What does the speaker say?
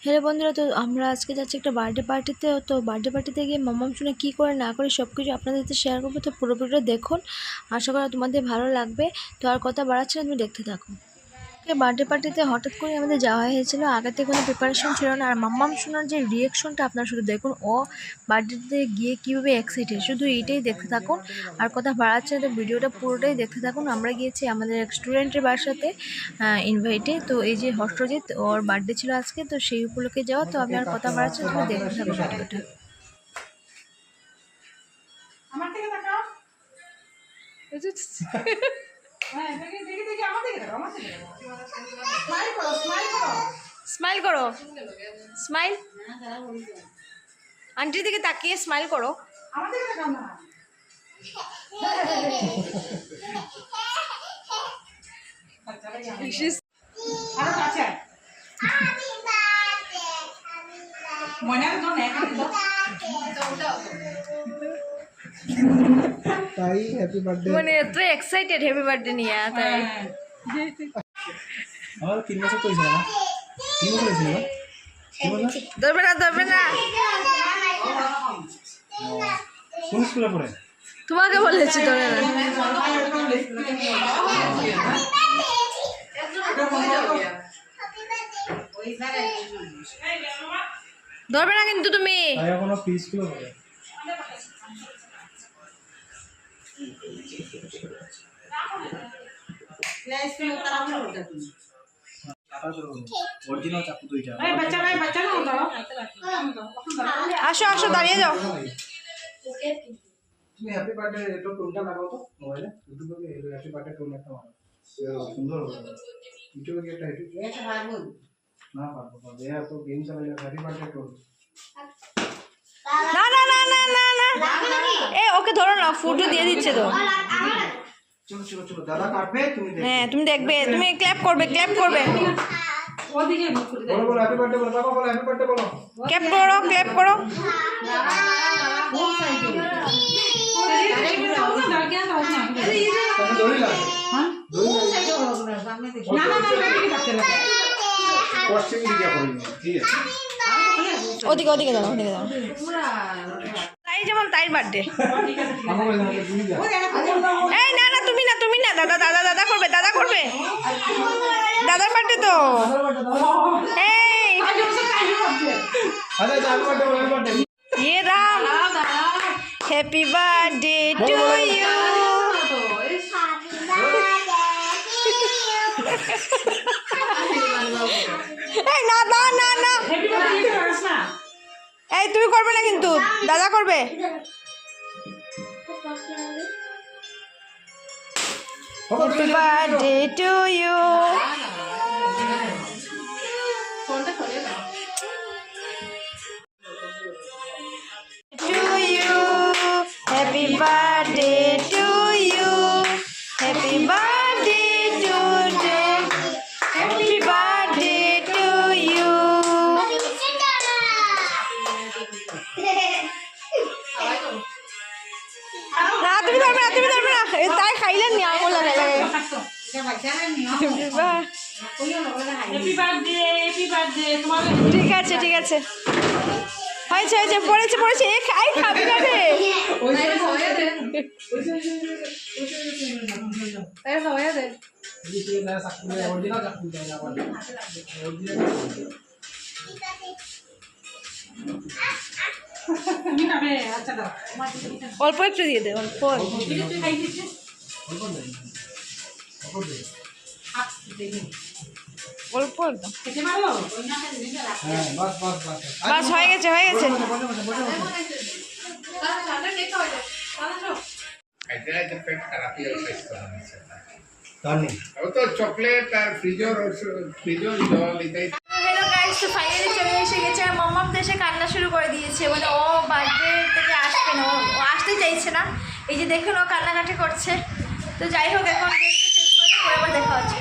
Hello বন্ধুরা, তো আমরা আজকে যাচ্ছি একটা বার্থডে পার্টিতে। তো বার্থডে পার্টিতে গিয়ে মাম্মাম শুনে কী করে না করে সব কিছু আপনাদের সাথে শেয়ার করবো। তো পুরোপুরিটা দেখুন, আশা করি তোমাদের ভালো লাগবে। তো আর কথা বাড়াচ্ছি না, তুমি দেখতে থাকো। বার্থডে পার্টিতে হঠাৎ করে আমাদের যাওয়া হয়েছিল, আগে থেকে কোনো প্রিপারেশন ছিল না। আর মাম্মাম শোনার যে রিয়াকশনটা আপনারা শুধু দেখুন, ও বার্থডেতে গিয়ে কীভাবে এক্সাইটেড, শুধু এইটাই দেখতে থাকুন। আর কথা বাড়াচ্ছে না, তো ভিডিওটা পুরোটাই দেখতে থাকুন। আমরা গিয়েছি আমাদের এক স্টুডেন্টের বাসাতে ইনভাইটে। তো এই যে হর্ষজিৎ, ওর বার্থডে ছিল আজকে, তো সেই উপলক্ষে যাওয়া। তো আমি আর কথা বাড়াচ্ছি না, তুমি দেখতে থাকো ভিডিওটা। স্মাইল করো, স্মাইল। আন্টির দিকে তাকিয়ে স্মাইল করো। তাই হ্যাপি বার্থডে মানে এত এক্সাইটেড হ্যাপি বার্থডে নিয়ে তাই। আমার 3 বছর তো হয়েছিল না, 3 বছর হয়েছিল না, 3 বছর। ধরবে না, ধরবে না। কোন স্কুলে পড়ে? তোমাকে বলেছি ধরে না। ধরবে না কিন্তু তুমি। তাই এখনো প্রি স্কুলে পড়ে। অরিজিনাল চাকু দুইটা। আসো আসো, দাঁড়িয়ে যাও। তুমি হ্যাপি বার্থডে এটা টোনটা লাগাও তো মোবাইলে, ইউটিউবে হ্যাপি বার্থডে টোন একটা মারো, সুন্দর হবে। ইউটিউবে কি একটা এটা পারবো না, পারবো পারবো। এ তো গেম চালালে হ্যাপি বার্থডে টোন। না না না না না না, এ ওকে ধরো না, ফুটো দিয়ে দিচ্ছে তো। চলো চলো চলো, দাদা কাটবে, তুমি দেখবে। হ্যাঁ তুমি দেখবে, তুমি ক্ল্যাপ করবে, ক্ল্যাপ করবে। ওদিকে বলো বলো হ্যাপি বার্থডে বলো, বাবা বলো হ্যাপি বার্থডে বলো। ক্ল্যাপ করো, ক্ল্যাপ করো। দড়ি লাগে, হ্যাঁ দড়ি লাগে। না না না, কোশ্চেন দিকে করি না, ঠিক আছে। ওদিকে ওদিকে দাও, ওদিকে দাও। তাই যেমন তাই বার্থডে। এই না না, তুমি না, তুমি না, দাদা দাদা দাদা করবে, দাদা করবে, দাদার বার্থডে তো। এই ये Ram, happy birthday to you. এই না না না না, এই তুমি করবে না কিন্তু, দাদা করবে। Happy birthday to you. Happy birthday to you. Happy birthday to you. Happy birthday to you. না তুমি ধরবে না, তুমি ধরবে না, তাই খাইলেন নি আঙুল লাগে লাগে। ঠিক আছে ঠিক আছে, হয়েছে হয়েছে, পড়েছে পড়েছে, এ খাই খাবি না রে। অল্প একটু দিয়ে দে, অল্প অল্প একদম। বাস হয়ে গেছে, হয়ে গেছে। চকলেট আর ফ্রিজের জল এটাই। হ্যালো গাইস, তো ফাইনালি চলে এসে গেছে। আর মাম্মাম তো এসে কান্না শুরু করে দিয়েছে, মানে ও বার্থডে থেকে আসবে না, ও আসতে চাইছে না। এই যে দেখুন ও কান্নাকাটি করছে। তো যাই হোক, এখন আবার দেখা হচ্ছে।